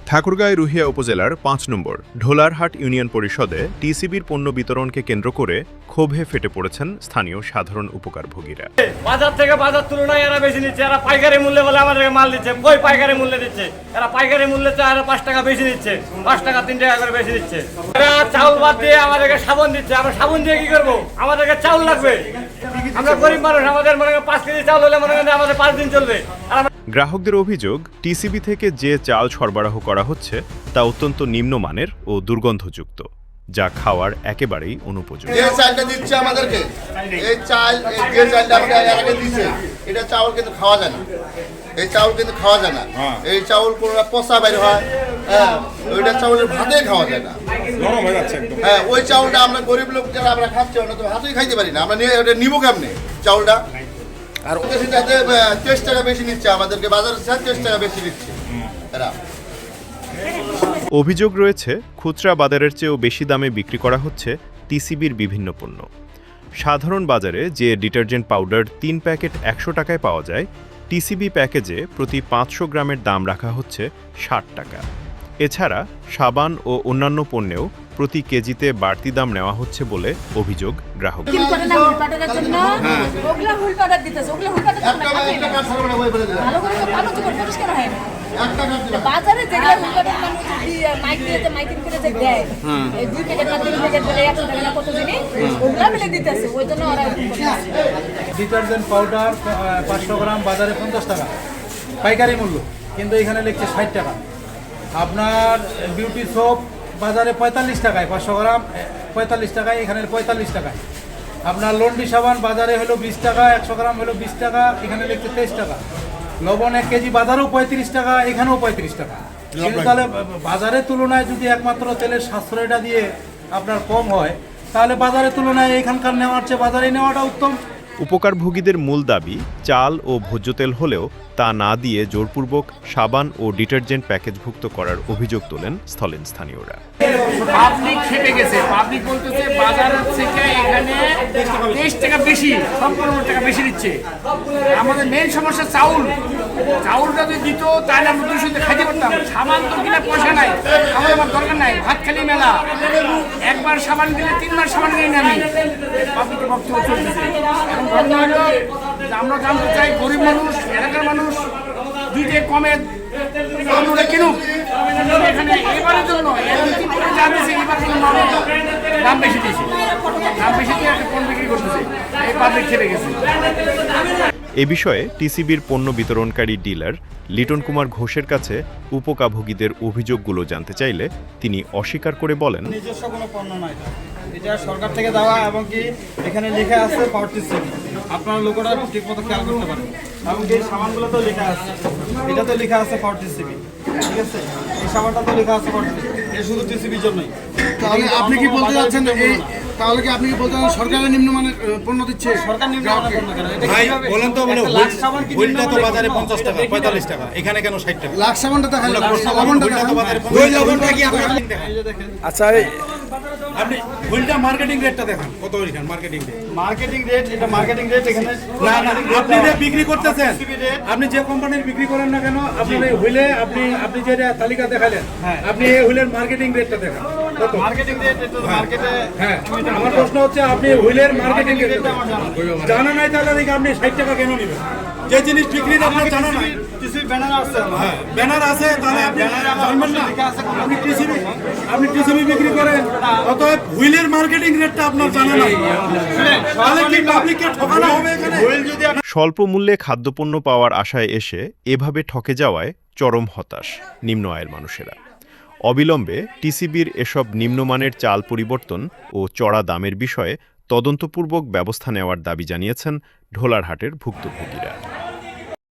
ঠাকুরগাঁও রুহিয়া উপজেলার ৫ নম্বর ঢোলারহাট ইউনিয়ন পরিষদে টিসিবির পণ্য বিতরণকে কেন্দ্র করে ক্ষোভে ফেটে পড়েছেন স্থানীয় সাধারণ উপকারভোগীরা। বাজার থেকে বাজার তুলনায় এরা বেশি নিচ্ছে, এরা পাইকারি মূল্যে বলে আমাদেরকে মাল দিচ্ছে, কই পাইকারি মূল্যে দিচ্ছে, এরা পাইকারি মূল্যে তো এরা ৫ টাকা বেশি নিচ্ছে, ৫ টাকা ৩ টাকা করে বেশি দিচ্ছে। এরা চাউল বাদ দিয়ে আমাদেরকে সাবান দিচ্ছে, আমরা সাবান দিয়ে কি করবো? আমাদেরকে চাউল লাগবে, আমরা গরিব মানুষ, আমাদের মনে করেন ৫ কেজি চাউল হলে মনে করেন আমাদের ৫ দিন চলবে। গ্রাহকদের অভিযোগ, টিসিবি থেকে যে চাল সরবরাহ করা হচ্ছে তা অত্যন্ত নিম্নমানের ও দুর্গন্ধযুক্ত, যা খাওয়ার একেবারেই অনুপযোগী। যে চালটা দিচ্ছে আমাদেরকে, এই চাল যে চালটা আমাদের দিচ্ছে, এটা চাউল কিন্তু খাওয়া যায় না, এই চাউল কিন্তু খাওয়া যায় না। এই চাউল কোনো পচা বের হয়, হ্যাঁ, ওইটা চাউলের ভাতে খাওয়া যায় না, নরম হয়ে যাচ্ছে একদম। হ্যাঁ, ওই চাউলটা আমরা গরিব লোক যারা আমরা খাচ্ছি, আমরা তো ভাতেই খাইতে পারি না, আমরা নিয়ে ওটা নিবো কেমনে চাউলটা? আর ওদের সাথে 30 টাকা বেশি নিচ্ছে, আমাদেরকে বাজারের সাথে 30 টাকা বেশি দিচ্ছে এরা। অভিযোগ রয়েছে, খুচরা বাজারের চেয়েও বেশি দামে বিক্রি করা হচ্ছে টিসিবির বিভিন্ন পণ্য। সাধারণ বাজারে যে ডিটারজেন্ট পাউডার 3 প্যাকেট 100 টাকায় পাওয়া যায়, টিসিবি প্যাকেজে প্রতি 500 গ্রামের দাম রাখা হচ্ছে 60 টাকা। এছাড়া সাবান ও অন্যান্য পণ্যেও প্রতি কেজিতে বাড়তি দাম নেওয়া হচ্ছে বলে অভিযোগ গ্রাহক। বাজারে যেগুলো মাইক দিয়ে মাইকিং করে যে দেয়, এই 2 প্যাকেট না 3 প্যাকেট বলে 100 টাকা না কত জিনিস ওগুলা মিলে দিতেছে, ওই জন্য ওরা ডিটারজেন্ট পাউডার 500 গ্রাম বাজারে 50 টাকা পাইকারি মূল্য, কিন্তু এখানে লিখছে 60 টাকা। আপনার বিউটি সোপ বাজারে 45 টাকায় 500 গ্রাম 45 টাকায়, এখানে 45 টাকায়। আপনার লন্ডি সাবান বাজারে হলো 20 টাকা, 100 গ্রাম হলো 20 টাকা, এখানে লিখছে 23 টাকা। লবণ 1 কেজি বাজারেও 35 টাকা, এখানেও 35 টাকা। কিন্তু তাহলে বাজারের তুলনায় যদি একমাত্র তেলের সাশ্রয়টা দিয়ে আপনার কম হয়, তাহলে বাজারের তুলনায় এখানকার নেওয়ার চেয়ে বাজারে নেওয়াটা উত্তম। উপকারভোগীদের মূল দাবি চাল ও ভোজ্য তেল হলেও তা না দিয়ে জোরপূর্বক সাবান ও ডিটারজেন্ট প্যাকেজভুক্ত করার অভিযোগ তোলেন স্থলেন স্থানীয়রা। পাবলিক খেপে গেছে, পাবলিক বলতেছে বাজারের থেকে এখানে 30 টাকা বেশি, সম্পূর্ণ টাকা বেশি দিচ্ছে। আমাদের মেইন সমস্যা চাউল, চাউলটা যদি দিত তাহলে আমরা 200 খাইতে পারতাম। সাবান তো কিনা পয়সা নাই, আমার দরকার নাই, ভাত খালি মেলা, একবার সাবান দিলে 3 মাস সাবান কিনে আমি পাবলিকের বক্তব্য চলতেছে। এখন ঘটনা হলো আমরা জানতে চাই, গরিব মানুষ, এলাকার মানুষ দুইটা কমে আমরা কিনুক। এখানে এবারের জন্য জানিয়েছে, এবার জন্য দাম বেশি দিয়েছে, দাম বেশি দিয়ে একটা পণ্য বিক্রি করতেছে, এই পাবলিক খেপে গেছে। এ বিষয়ে টিসিবির পণ্য বিতরণকারী ডিলার লিটন কুমার ঘোষের কাছে উপকারভোগীদের অভিযোগগুলো জানতে চাইলে তিনি অস্বীকার করে বলেন, নিজস্ব কোনো পণ্য নয়, এটা সরকার থেকে দেওয়া, এবং কি এখানে লেখা আছে 40 আপনারা লোকেরা ঠিক মতো খেয়াল করতে পারেন, এবং এই সামানগুলোতেও লেখা আছে, এটাতে লেখা আছে 40 সিবি, ঠিক আছে? এই সামানটাতেও লেখা আছে 40, এটা শুধু টিসিবির জন্যই। তাহলে আপনি কি বলতে যাচ্ছেন, এই তাহলে কি আপনি কি বলতে চাচ্ছেন সরকারের নিম্নমানের পণ্য দিচ্ছে? সরকার নিম্নমানের পণ্য কেন? এটা ভাই কিভাবে বলেন তো, মানে সাবান কি হুইলটা তো বাজারে 50 টাকা 45 টাকা, এখানে কেন 60 টাকা? লাখ সাবানটা দেখান, হুইলটা তো বাজারে 50 লবণটা কি আপনি দেখেন? আচ্ছা, আপনি হুইলটা মার্কেটিং রেটটা দেখেন কত, এখানে মার্কেটিং রেট, মার্কেটিং রেট, এটা মার্কেটিং রেট এখানে না না, আপনি যে বিক্রি করতেছেন, আপনি যে কোম্পানির বিক্রি করেন না কেন, আপনার এই হুইলে আপনি যে তালিকা দেখালেন, আপনি এই হুইলের মার্কেটিং রেটটা দেখান কত। মার্কেটিং রেট এটা মার্কেটে, হ্যাঁ, আমার প্রশ্ন হচ্ছে আপনি হুইলের মার্কেটিং রেট জানা নাই, তাহলে দেখি আপনি 60 টাকা কেন নেবেন? যে জিনিস বিক্রির আপনার জানা নাই, টিসিবি ব্যানার আছে, হ্যাঁ ব্যানার আছে, তাহলে আপনি জানবেন না? আপনি টিসিবি বিক্রি করেন, অতএব হুইলের মার্কেটিং রেটটা আপনার জানা নাই, তাহলে কি পাবলিককে ঠকানো হবে এখানে? স্বল্প মূল্যে খাদ্যপণ্য পাওয়ার আশায় এসে এভাবে ঠকে যাওয়ায় চরম হতাশ নিম্ন আয়ের মানুষেরা। অবিলম্বে টিসিবির এসব নিম্নমানের চাল পরিবর্তন ও চড়া দামের বিষয়ে তদন্তপূর্বক ব্যবস্থা নেওয়ার দাবি জানিয়েছেন ঢোলারহাটের ভুক্তভোগীরা।